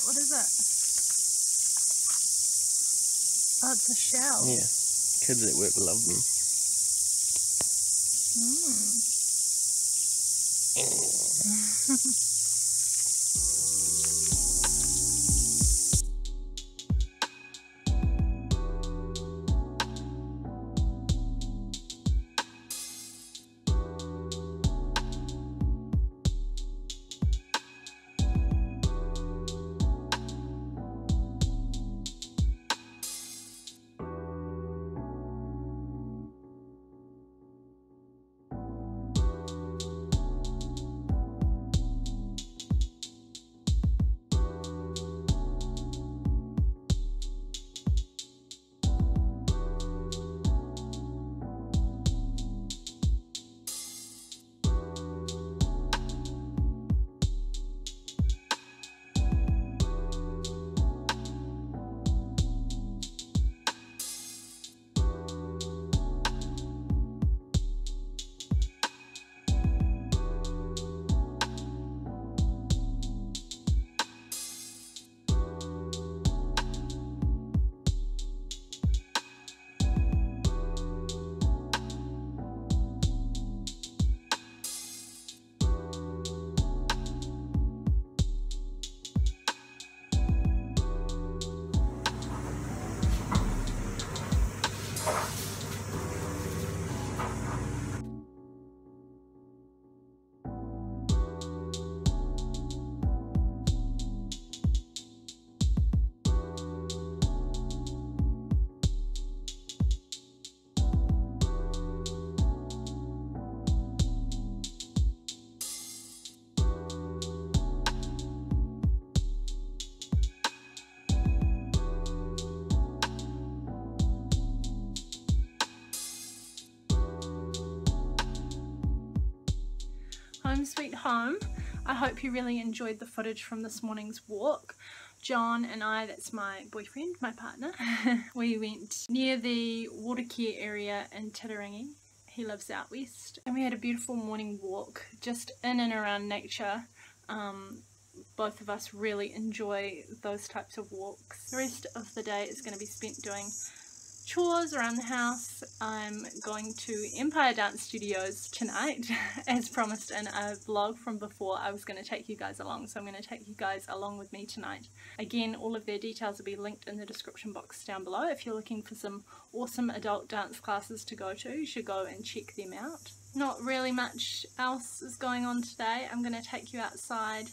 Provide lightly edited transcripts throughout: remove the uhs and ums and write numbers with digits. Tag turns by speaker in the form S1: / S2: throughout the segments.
S1: What is it? Oh, it's a shell.
S2: Yeah. Kids at work love them.
S1: Home sweet home. I hope you really enjoyed the footage from this morning's walk. John and I, that's my boyfriend, my partner, we went near the water care area in Titirangi. He lives out west, and we had a beautiful morning walk just in and around nature. Both of us really enjoy those types of walks. The rest of the day is going to be spent doing chores around the house. I'm going to Empire Dance Studios tonight. As promised in a vlog from before, I was going to take you guys along, so I'm going to take you guys along with me tonight. Again, all of their details will be linked in the description box down below. If you're looking for some awesome adult dance classes to go to, you should go and check them out. Not really much else is going on today. I'm going to take you outside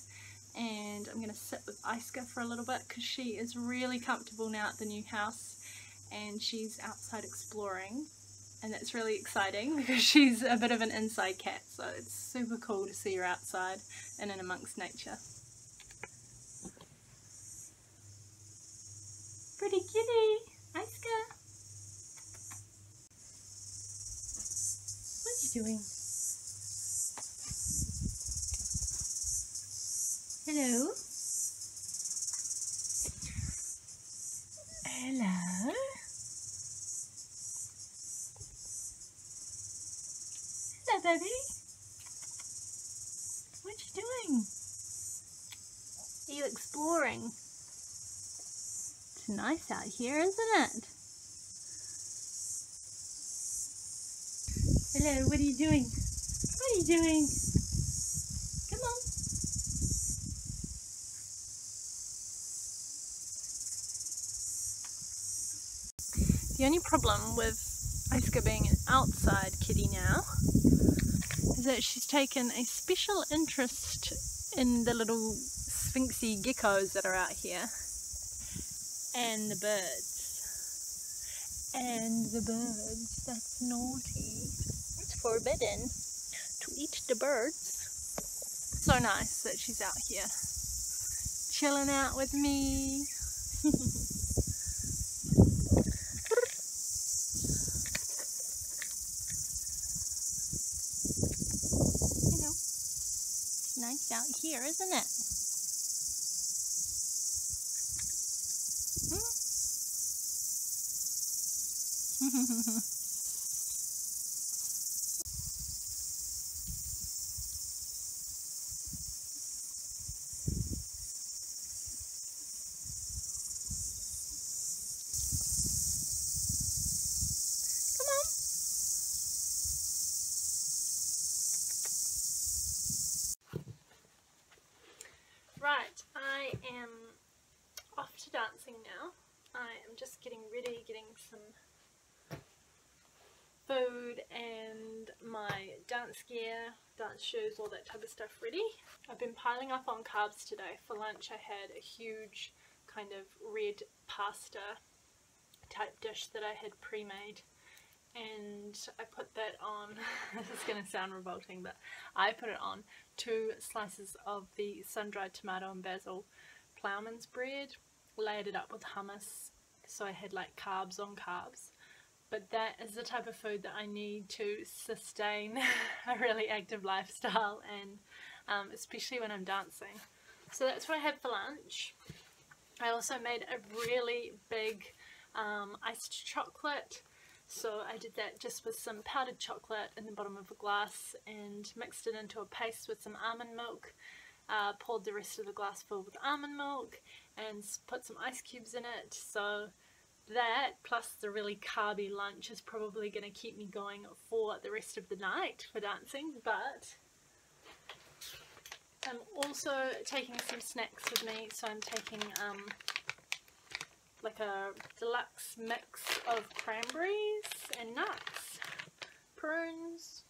S1: and I'm going to sit with Aska for a little bit because she is really comfortable now at the new house. And she's outside exploring, and that's really exciting because she's a bit of an inside cat, so it's super cool to see her outside and in amongst nature. Pretty kitty, Aska. What are you doing? Hello? Hello? Hello, baby. What you doing? Are you exploring? It's nice out here, isn't it? Hello, what are you doing? What are you doing? Come on. The only problem with Aska being an outside kitty now is that she's taken a special interest in the little sphinxy geckos that are out here, and the birds. And the birds, that's naughty. It's forbidden to eat the birds. So nice that she's out here chilling out with me. Nice out here, isn't it? getting ready, getting some food and my dance gear, dance shoes, all that type of stuff ready. I've been piling up on carbs today. For lunch I had a huge kind of red pasta type dish that I had pre-made, and I put that on this is going to sound revolting, but I put it on 2 slices of the sun-dried tomato and basil ploughman's bread, layered it up with hummus, so I had like carbs on carbs. But that is the type of food that I need to sustain a really active lifestyle, and especially when I'm dancing. So that's what I had for lunch. I also made a really big iced chocolate. So I did that just with some powdered chocolate in the bottom of a glass and mixed it into a paste with some almond milk. Poured the rest of the glass full with almond milk and put some ice cubes in it. So that plus the really carby lunch is probably going to keep me going for the rest of the night for dancing. But I'm also taking some snacks with me, so I'm taking like a deluxe mix of cranberries and nuts, prunes.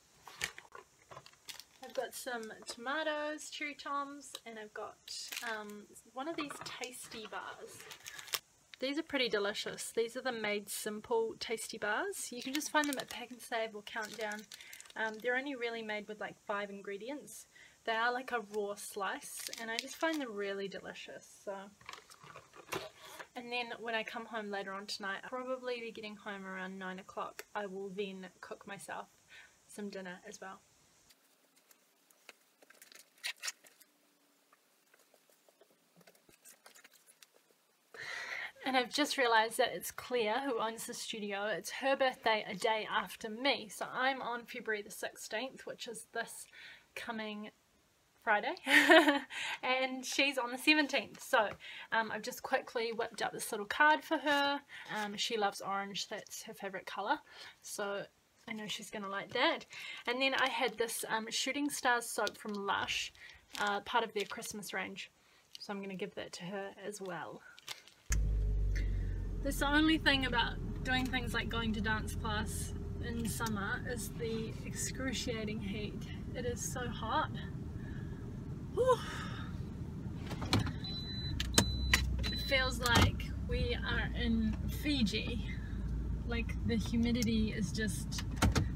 S1: I've got some tomatoes, cherry toms, and I've got one of these tasty bars. These are pretty delicious. These are the Made Simple tasty bars. You can just find them at Pack and Save or Countdown. They're only really made with like 5 ingredients. They are like a raw slice, and I just find them really delicious. So, and then when I come home later on tonight, I'll probably be getting home around 9 o'clock. I will then cook myself some dinner as well. And I've just realised that it's Claire who owns the studio. It's her birthday a day after me. So I'm on February the 16th, which is this coming Friday. And she's on the 17th. So I've just quickly whipped up this little card for her. She loves orange. That's her favourite colour. So I know she's going to like that. And then I had this Shooting Stars soap from Lush, part of their Christmas range. So I'm going to give that to her as well. That's the only thing about doing things like going to dance class in summer is the excruciating heat. It is so hot. Whew. It feels like we are in Fiji. Like the humidity is just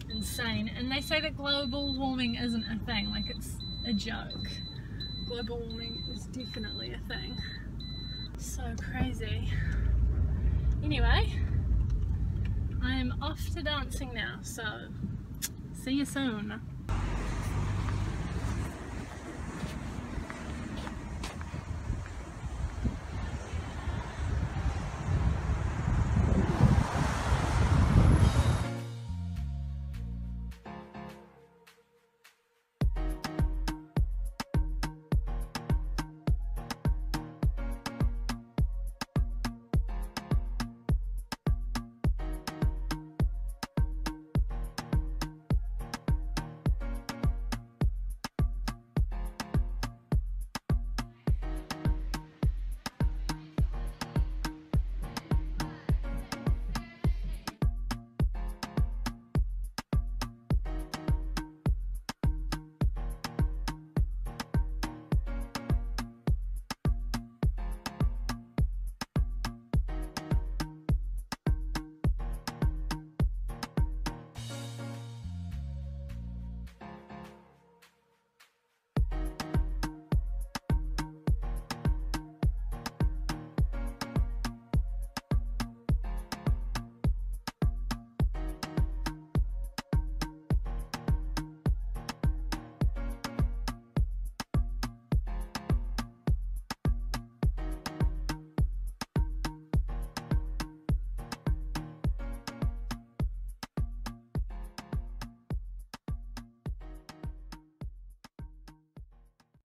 S1: insane. And they say that global warming isn't a thing, like it's a joke. Global warming is definitely a thing. So crazy. Anyway, I'm off to dancing now, so see you soon.